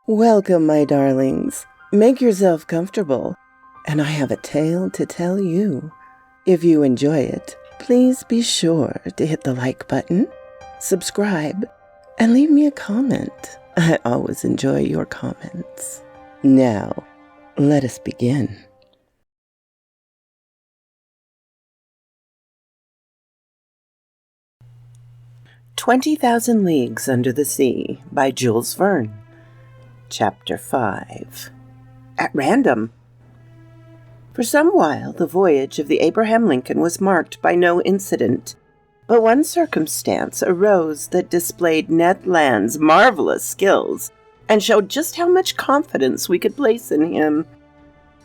Welcome, my darlings. Make yourself comfortable, and I have a tale to tell you. If you enjoy it, please be sure to hit the like button, subscribe, and leave me a comment. I always enjoy your comments. Now, let us begin. "20,000 Leagues Under the Sea" by Jules Verne. Chapter 5. At Random. For some while, the voyage of the Abraham Lincoln was marked by no incident, but one circumstance arose that displayed Ned Land's marvelous skills and showed just how much confidence we could place in him.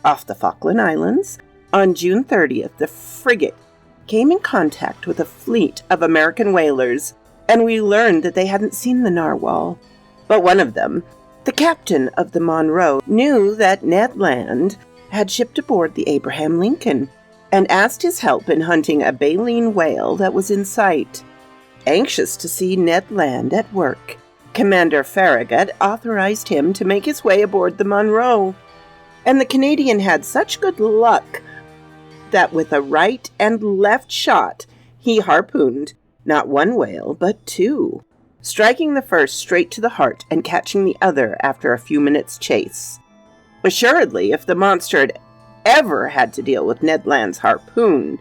Off the Falkland Islands, on June 30th, the frigate came in contact with a fleet of American whalers, and we learned that they hadn't seen the narwhal. But one of them, the captain of the Monroe, knew that Ned Land had shipped aboard the Abraham Lincoln and asked his help in hunting a baleen whale that was in sight. Anxious to see Ned Land at work, Commander Farragut authorized him to make his way aboard the Monroe, and the Canadian had such good luck that with a right and left shot he harpooned not one whale but two, striking the first straight to the heart and catching the other after a few minutes' chase. Assuredly, if the monster had ever had to deal with Ned Land's harpoon,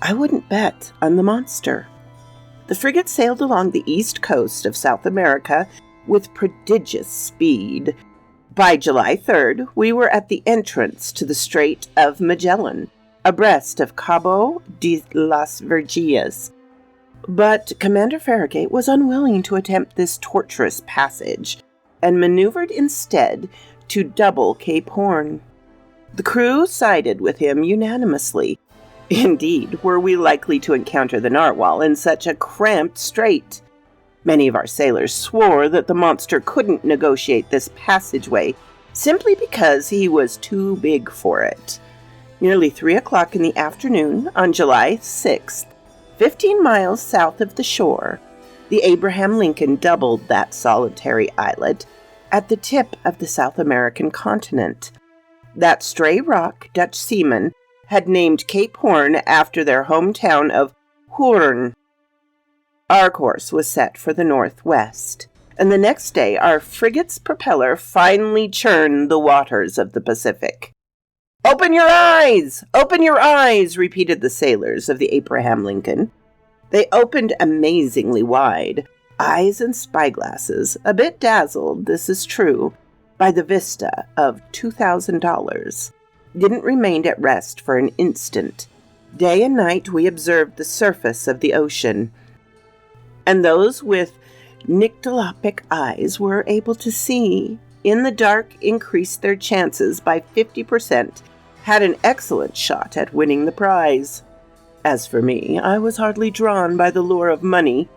I wouldn't bet on the monster. The frigate sailed along the east coast of South America with prodigious speed. By July 3rd, we were at the entrance to the Strait of Magellan, abreast of Cabo de las Vergillas. But Commander Farragut was unwilling to attempt this tortuous passage, and maneuvered instead to double Cape Horn. The crew sided with him unanimously. Indeed, were we likely to encounter the narwhal in such a cramped strait? Many of our sailors swore that the monster couldn't negotiate this passageway simply because he was too big for it. Nearly 3 o'clock in the afternoon on July 6th, 15 miles south of the shore, the Abraham Lincoln doubled that solitary islet at the tip of the South American continent. That stray rock Dutch seamen had named Cape Horn after their hometown of Hoorn. Our course was set for the northwest, and the next day our frigate's propeller finally churned the waters of the Pacific. "Open your eyes! Open your eyes!" repeated the sailors of the Abraham Lincoln. They opened amazingly wide, eyes and spyglasses, a bit dazzled, this is true, by the vista of $2,000. Didn't remain at rest for an instant. Day and night we observed the surface of the ocean, and those with nyctalopic eyes were able to see. In the dark, increased their chances by 50%, had an excellent shot at winning the prize. As for me, I was hardly drawn by the lure of money,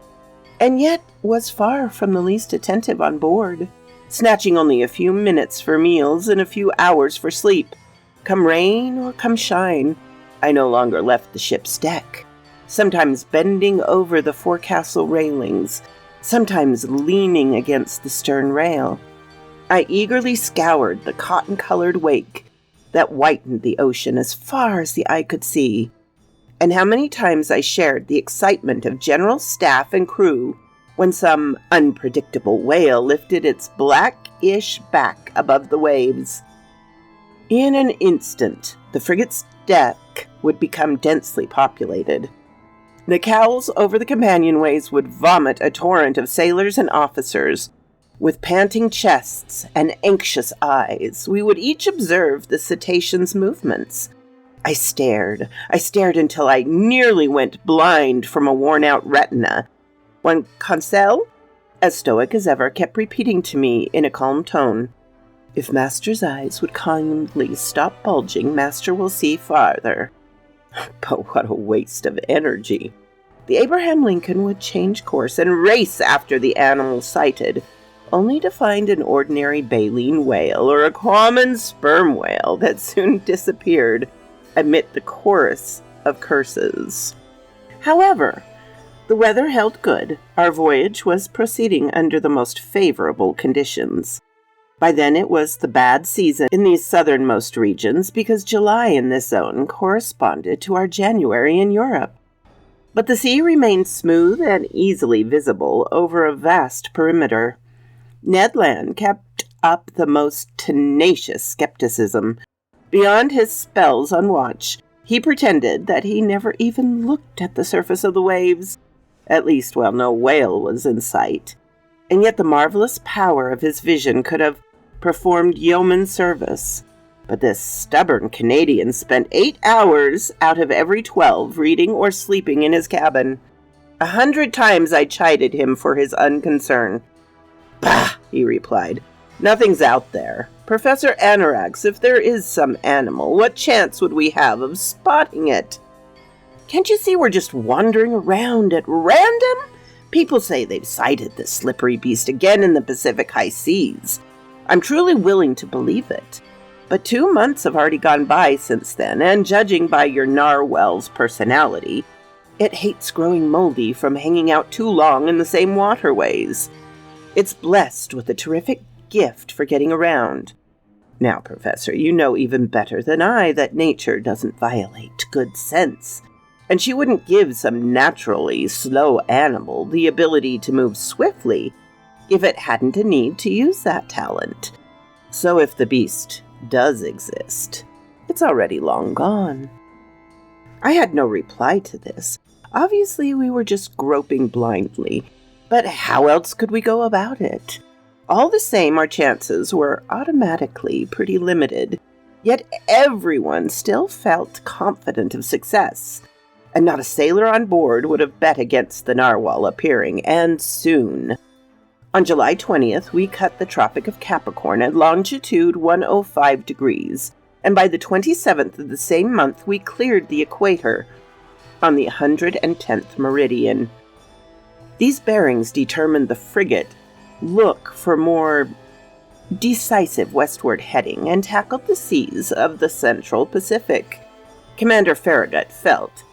and yet was far from the least attentive on board, snatching only a few minutes for meals and a few hours for sleep. Come rain or come shine, I no longer left the ship's deck, sometimes bending over the forecastle railings, sometimes leaning against the stern rail. I eagerly scoured the cotton-colored wake that whitened the ocean as far as the eye could see, and how many times I shared the excitement of general staff and crew when some unpredictable whale lifted its blackish back above the waves. In an instant, the frigate's deck would become densely populated. The cowls over the companionways would vomit a torrent of sailors and officers. With panting chests and anxious eyes, we would each observe the cetacean's movements. I stared until I nearly went blind from a worn-out retina, when Conseil, as stoic as ever, kept repeating to me in a calm tone, "If Master's eyes would kindly stop bulging, Master will see farther." But what a waste of energy! The Abraham Lincoln would change course and race after the animal sighted, only to find an ordinary baleen whale or a common sperm whale that soon disappeared amid the chorus of curses. However, the weather held good. Our voyage was proceeding under the most favorable conditions. By then it was the bad season in these southernmost regions because July in this zone corresponded to our January in Europe. But the sea remained smooth and easily visible over a vast perimeter. Ned Land kept up the most tenacious skepticism. Beyond his spells on watch, he pretended that he never even looked at the surface of the waves, at least while no whale was in sight. And yet the marvelous power of his vision could have performed yeoman service. But this stubborn Canadian spent 8 hours out of every 12 reading or sleeping in his cabin. 100 times I chided him for his unconcern. "Bah," he replied. "Nothing's out there. Professor Anorax, if there is some animal, what chance would we have of spotting it? Can't you see we're just wandering around at random? People say they've sighted this slippery beast again in the Pacific high seas. I'm truly willing to believe it. But 2 months have already gone by since then, and judging by your narwhal's personality, it hates growing moldy from hanging out too long in the same waterways. It's blessed with a terrific gift for getting around. Now, Professor, you know even better than I that nature doesn't violate good sense, and she wouldn't give some naturally slow animal the ability to move swiftly if it hadn't a need to use that talent. So if the beast does exist, it's already long gone." I had no reply to this. Obviously, we were just groping blindly, but how else could we go about it? All the same, our chances were automatically pretty limited, yet everyone still felt confident of success, and not a sailor on board would have bet against the narwhal appearing, and soon. On July 20th, we cut the Tropic of Capricorn at longitude 105 degrees, and by the 27th of the same month, we cleared the equator on the 110th meridian. These bearings determined the frigate look for more decisive westward heading and tackled the seas of the Central Pacific. Commander Farragut felt,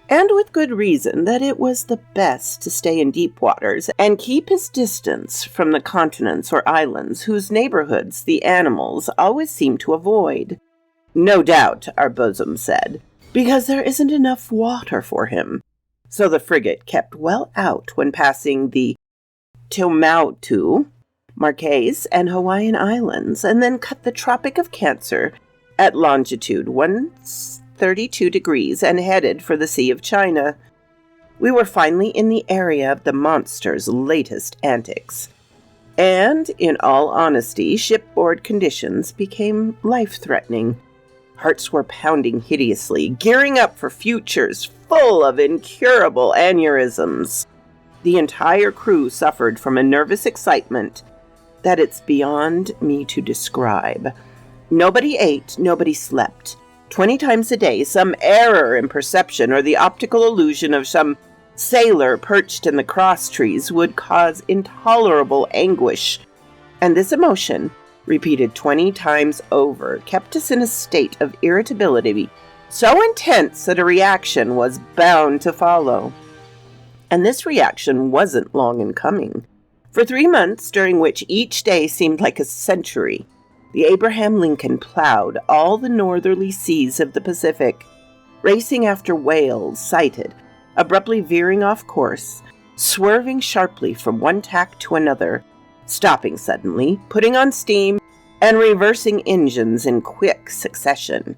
and with good reason, that it was the best to stay in deep waters and keep his distance from the continents or islands whose neighborhoods the animals always seem to avoid. No doubt, our bosom said, because there isn't enough water for him. So the frigate kept well out when passing the Tuamotu, Marquesas, and Hawaiian Islands, and then cut the Tropic of Cancer at longitude 132 degrees and headed for the Sea of China. We were finally in the area of the monster's latest antics. And, in all honesty, shipboard conditions became life-threatening. Hearts were pounding hideously, gearing up for futures full of incurable aneurysms. The entire crew suffered from a nervous excitement that it's beyond me to describe. Nobody ate, nobody slept. 20 times a day, some error in perception or the optical illusion of some sailor perched in the cross trees would cause intolerable anguish. And this emotion, repeated 20 times over, kept us in a state of irritability so intense that a reaction was bound to follow. And this reaction wasn't long in coming. For 3 months, during which each day seemed like a century, the Abraham Lincoln plowed all the northerly seas of the Pacific, racing after whales sighted, abruptly veering off course, swerving sharply from one tack to another, stopping suddenly, putting on steam, and reversing engines in quick succession,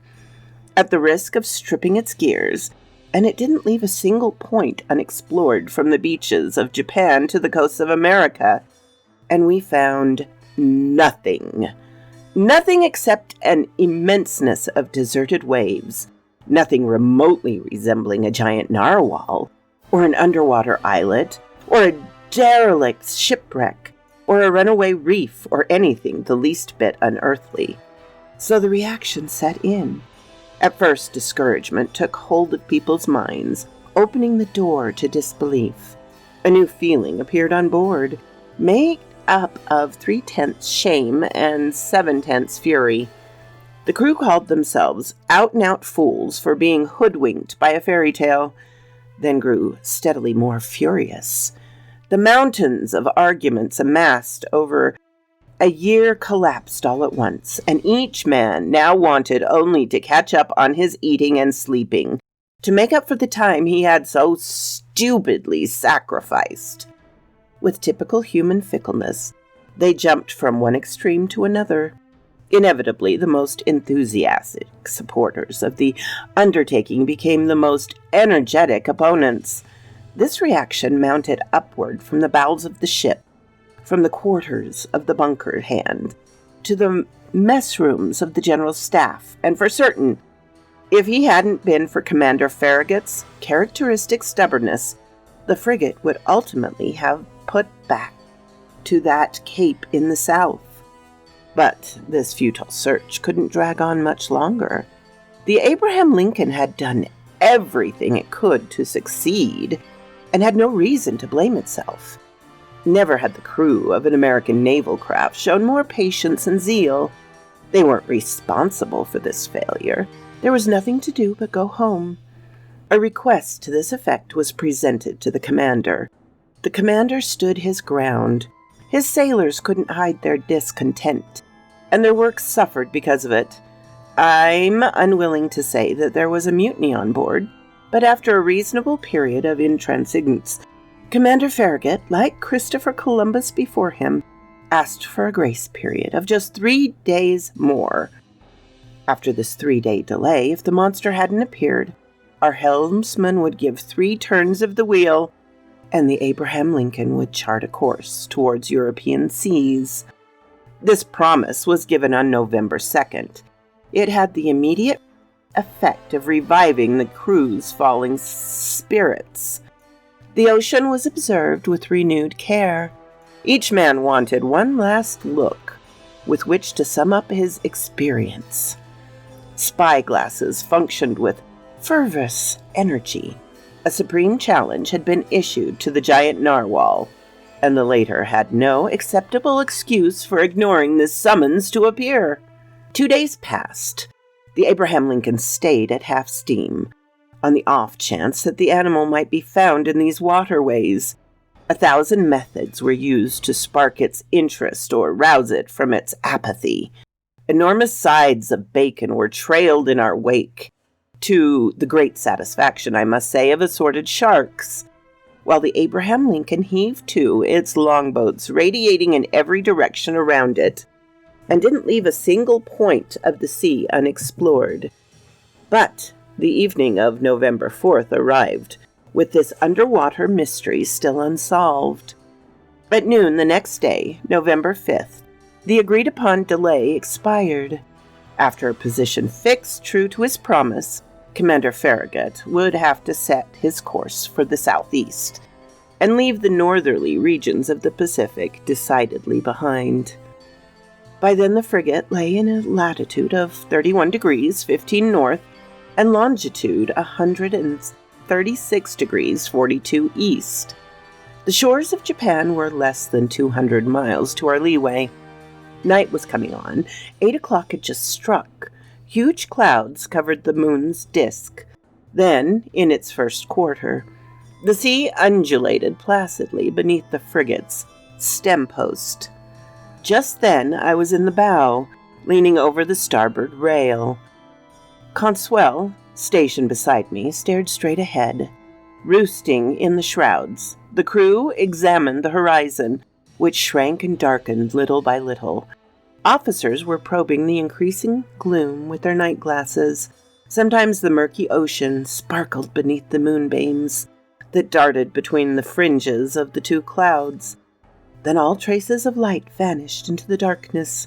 at the risk of stripping its gears, and it didn't leave a single point unexplored from the beaches of Japan to the coasts of America, and we found nothing. Nothing except an immenseness of deserted waves, nothing remotely resembling a giant narwhal, or an underwater islet, or a derelict shipwreck, or a runaway reef, or anything the least bit unearthly. So the reaction set in. At first, discouragement took hold of people's minds, opening the door to disbelief. A new feeling appeared on board, made up of 3/10 shame and 7/10 fury. The crew called themselves out-and-out fools for being hoodwinked by a fairy tale, then grew steadily more furious. The mountains of arguments amassed over A year collapsed all at once, and each man now wanted only to catch up on his eating and sleeping, to make up for the time he had so stupidly sacrificed. With typical human fickleness, they jumped from one extreme to another. Inevitably, the most enthusiastic supporters of the undertaking became the most energetic opponents. This reaction mounted upward from the bowels of the ship, from the quarters of the bunker hand, to the mess rooms of the general staff, and for certain, if he hadn't been for Commander Farragut's characteristic stubbornness, the frigate would ultimately have put back to that cape in the south. But this futile search couldn't drag on much longer. The Abraham Lincoln had done everything it could to succeed, and had no reason to blame itself. Never had the crew of an American naval craft shown more patience and zeal. They weren't responsible for this failure. There was nothing to do but go home. A request to this effect was presented to the commander. The commander stood his ground. His sailors couldn't hide their discontent, and their work suffered because of it. I'm unwilling to say that there was a mutiny on board, but after a reasonable period of intransigence, Commander Farragut, like Christopher Columbus before him, asked for a grace period of just 3 days more. After this 3-day delay, if the monster hadn't appeared, our helmsman would give 3 turns of the wheel, and the Abraham Lincoln would chart a course towards European seas. This promise was given on November 2nd. It had the immediate effect of reviving the crew's falling spirits. The ocean was observed with renewed care. Each man wanted one last look with which to sum up his experience. Spyglasses functioned with fervous energy. A supreme challenge had been issued to the giant narwhal, and the latter had no acceptable excuse for ignoring this summons to appear. 2 days passed. The Abraham Lincoln stayed at half steam, on the off chance that the animal might be found in these waterways. 1,000 methods were used to spark its interest or rouse it from its apathy. Enormous sides of bacon were trailed in our wake, to the great satisfaction, I must say, of assorted sharks, while the Abraham Lincoln heaved to, its longboats radiating in every direction around it, and didn't leave a single point of the sea unexplored. But the evening of November 4th arrived, with this underwater mystery still unsolved. At noon the next day, November 5th, the agreed-upon delay expired. After a position fixed true to his promise, Commander Farragut would have to set his course for the southeast, and leave the northerly regions of the Pacific decidedly behind. By then the frigate lay in a latitude of 31 degrees 15 north and longitude 136 degrees 42 east. The shores of Japan were less than 200 miles to our leeway. Night was coming on. 8 o'clock had just struck. Huge clouds covered the moon's disk. Then, in its first quarter, the sea undulated placidly beneath the frigate's stem post. Just then I was in the bow, leaning over the starboard rail. Consuel, stationed beside me, stared straight ahead. Roosting in the shrouds, the crew examined the horizon, which shrank and darkened little by little. Officers were probing the increasing gloom with their night glasses. Sometimes the murky ocean sparkled beneath the moonbeams that darted between the fringes of the 2 clouds. Then all traces of light vanished into the darkness.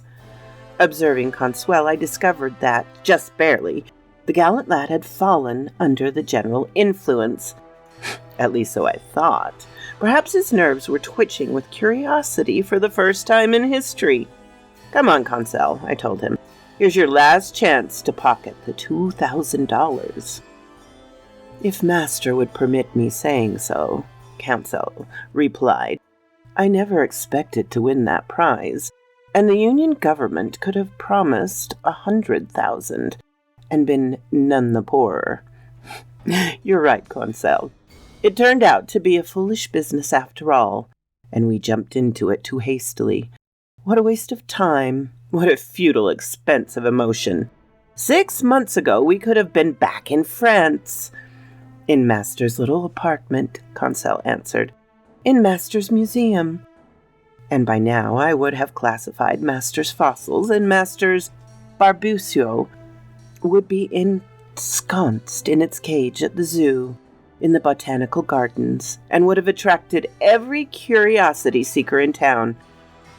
Observing Consuel, I discovered that, just barely, the gallant lad had fallen under the general influence. At least so I thought. Perhaps his nerves were twitching with curiosity for the first time in history. "Come on, Consuel," I told him. "Here's your last chance to pocket the $2,000. "If Master would permit me saying so," Consuel replied. "I never expected to win that prize, and the Union government could have promised 100,000 and been none the poorer." "You're right, Consuel. It turned out to be a foolish business after all, and we jumped into it too hastily. What a waste of time. What a futile expense of emotion. 6 months ago, we could have been back in France. In Master's little apartment, Conseil answered. In Master's museum. And by now I would have classified Master's fossils, and Master's Barbucio would be ensconced in its cage at the zoo, in the botanical gardens, and would have attracted every curiosity seeker in town.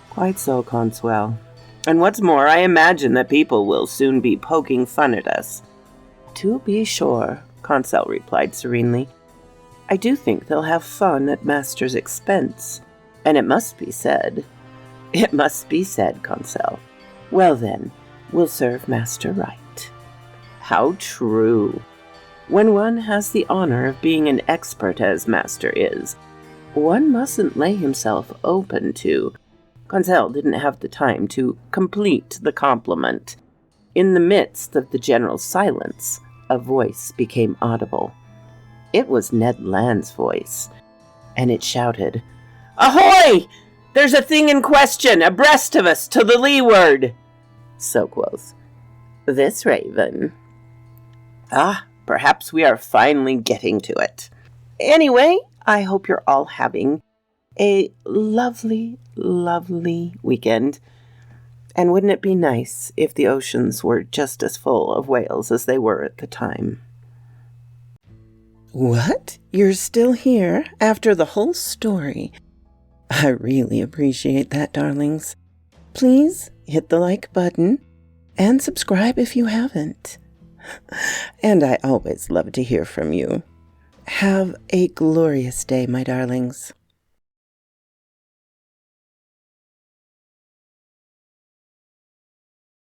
Quite so, Conseil. And what's more, I imagine that people will soon be poking fun at us. To be sure, Conseil replied serenely. I do think they'll have fun at Master's expense. And it must be said. It must be said, Conseil. Well then, we'll serve Master right. How true. When one has the honor of being an expert as Master is, one mustn't lay himself open to. Conseil didn't have the time to complete the compliment. In the midst of the general silence, a voice became audible. It was Ned Land's voice, and it shouted, Ahoy! There's a thing in question, abreast of us, to the leeward. So quoth this raven. Ah, perhaps we are finally getting to it. Anyway, I hope you're all having a lovely, lovely weekend. And wouldn't it be nice if the oceans were just as full of whales as they were at the time? What? You're still here after the whole story? I really appreciate that, darlings. Please hit the like button and subscribe if you haven't. And I always love to hear from you. Have a glorious day, my darlings.